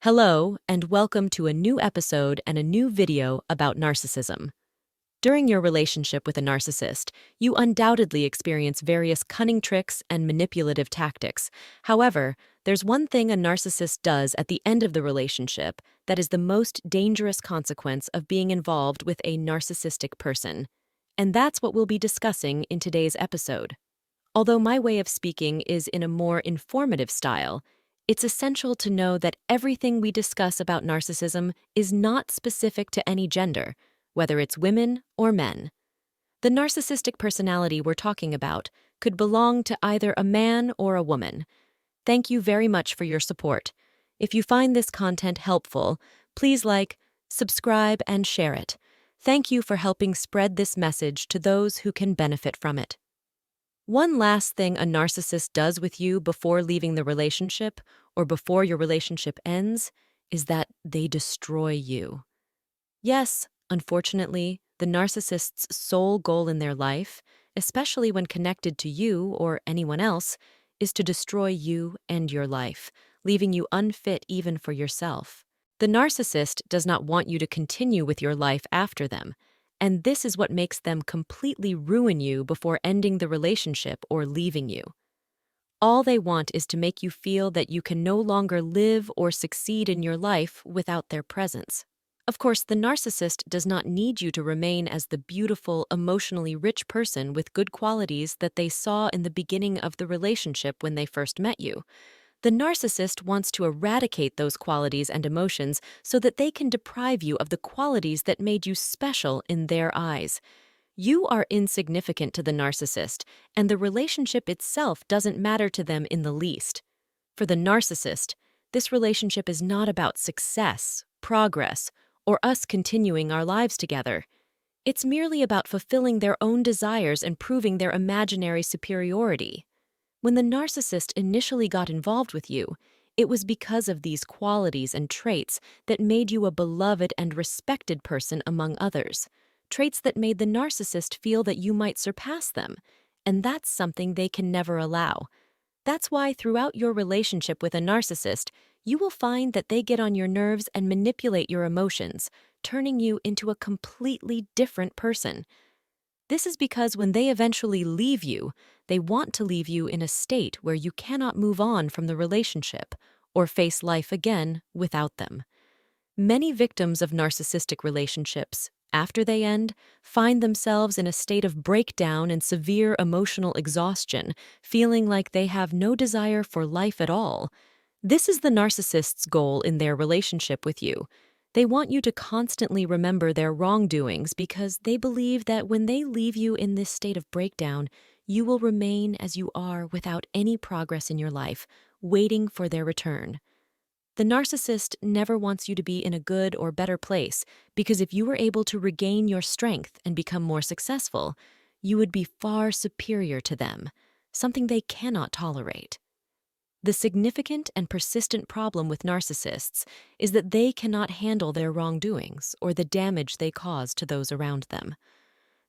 Hello, and welcome to a new episode and a new video about narcissism. During your relationship with a narcissist, you undoubtedly experience various cunning tricks and manipulative tactics. However, there's one thing a narcissist does at the end of the relationship that is the most dangerous consequence of being involved with a narcissistic person. And that's what we'll be discussing in today's episode. Although my way of speaking is in a more informative style, it's essential to know that everything we discuss about narcissism is not specific to any gender, whether it's women or men. The narcissistic personality we're talking about could belong to either a man or a woman. Thank you very much for your support. If you find this content helpful, please like, subscribe, and share it. Thank you for helping spread this message to those who can benefit from it. One last thing a narcissist does with you before leaving the relationship or before your relationship ends is that they destroy you. Yes, unfortunately, the narcissist's sole goal in their life, especially when connected to you or anyone else, is to destroy you and your life, leaving you unfit even for yourself. The narcissist does not want you to continue with your life after them, and this is what makes them completely ruin you before ending the relationship or leaving you. All they want is to make you feel that you can no longer live or succeed in your life without their presence. Of course, the narcissist does not need you to remain as the beautiful, emotionally rich person with good qualities that they saw in the beginning of the relationship when they first met you. The narcissist wants to eradicate those qualities and emotions so that they can deprive you of the qualities that made you special in their eyes. You are insignificant to the narcissist, and the relationship itself doesn't matter to them in the least. For the narcissist, this relationship is not about success, progress, or us continuing our lives together. It's merely about fulfilling their own desires and proving their imaginary superiority. When the narcissist initially got involved with you, it was because of these qualities and traits that made you a beloved and respected person among others, traits that made the narcissist feel that you might surpass them, and that's something they can never allow. That's why throughout your relationship with a narcissist, you will find that they get on your nerves and manipulate your emotions, turning you into a completely different person. This is because when they eventually leave you, they want to leave you in a state where you cannot move on from the relationship or face life again without them. Many victims of narcissistic relationships, after they end, find themselves in a state of breakdown and severe emotional exhaustion, feeling like they have no desire for life at all. This is the narcissist's goal in their relationship with you. They want you to constantly remember their wrongdoings because they believe that when they leave you in this state of breakdown, you will remain as you are without any progress in your life, waiting for their return. The narcissist never wants you to be in a good or better place because if you were able to regain your strength and become more successful, you would be far superior to them, something they cannot tolerate. The significant and persistent problem with narcissists is that they cannot handle their wrongdoings or the damage they cause to those around them.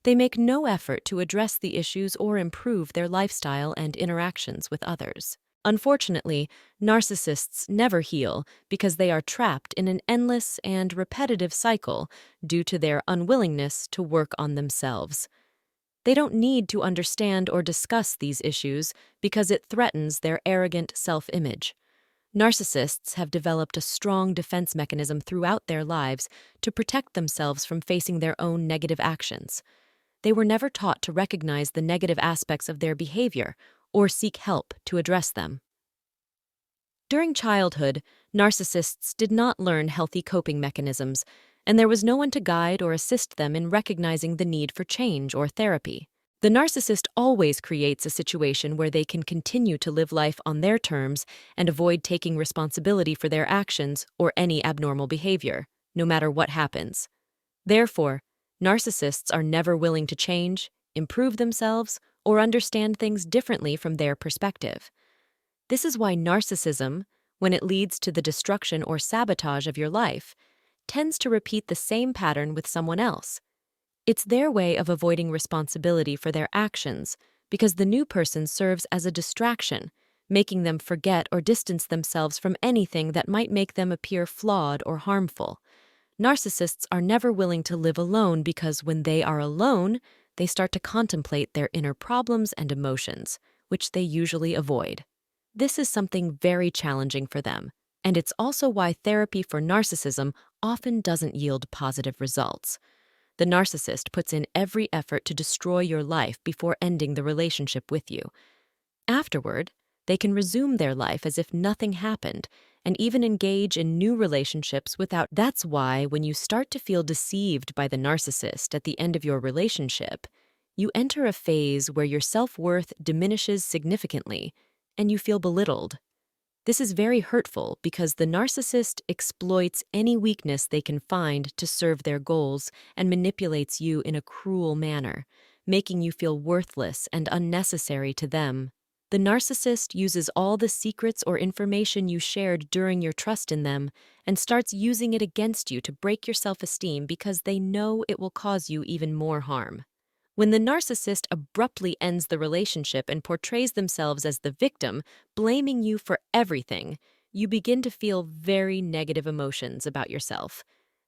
They make no effort to address the issues or improve their lifestyle and interactions with others. Unfortunately, narcissists never heal because they are trapped in an endless and repetitive cycle due to their unwillingness to work on themselves. They don't need to understand or discuss these issues because it threatens their arrogant self-image. Narcissists have developed a strong defense mechanism throughout their lives to protect themselves from facing their own negative actions. They were never taught to recognize the negative aspects of their behavior or seek help to address them. During childhood, narcissists did not learn healthy coping mechanisms, and there was no one to guide or assist them in recognizing the need for change or therapy. The narcissist always creates a situation where they can continue to live life on their terms and avoid taking responsibility for their actions or any abnormal behavior, no matter what happens. Therefore, narcissists are never willing to change, improve themselves, or understand things differently from their perspective. This is why narcissism, when it leads to the destruction or sabotage of your life, tends to repeat the same pattern with someone else. It's their way of avoiding responsibility for their actions because the new person serves as a distraction, making them forget or distance themselves from anything that might make them appear flawed or harmful. Narcissists are never willing to live alone because when they are alone, they start to contemplate their inner problems and emotions, which they usually avoid. This is something very challenging for them, and it's also why therapy for narcissism often doesn't yield positive results. The narcissist puts in every effort to destroy your life before ending the relationship with you. Afterward, they can resume their life as if nothing happened and even engage in new relationships without. That's why when you start to feel deceived by the narcissist at the end of your relationship, you enter a phase where your self-worth diminishes significantly and you feel belittled. This is very hurtful because the narcissist exploits any weakness they can find to serve their goals and manipulates you in a cruel manner, making you feel worthless and unnecessary to them. The narcissist uses all the secrets or information you shared during your trust in them and starts using it against you to break your self-esteem because they know it will cause you even more harm. When the narcissist abruptly ends the relationship and portrays themselves as the victim, blaming you for everything, you begin to feel very negative emotions about yourself.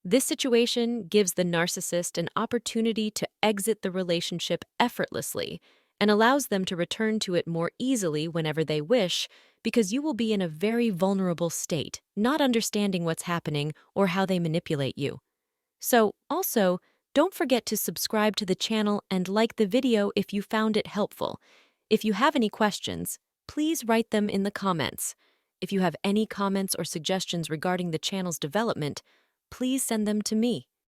This situation gives the narcissist an opportunity to exit the relationship effortlessly and allows them to return to it more easily whenever they wish, because you will be in a very vulnerable state, not understanding what's happening or how they manipulate you. So, also, don't forget to subscribe to the channel and like the video if you found it helpful. If you have any questions, please write them in the comments. If you have any comments or suggestions regarding the channel's development, please send them to me.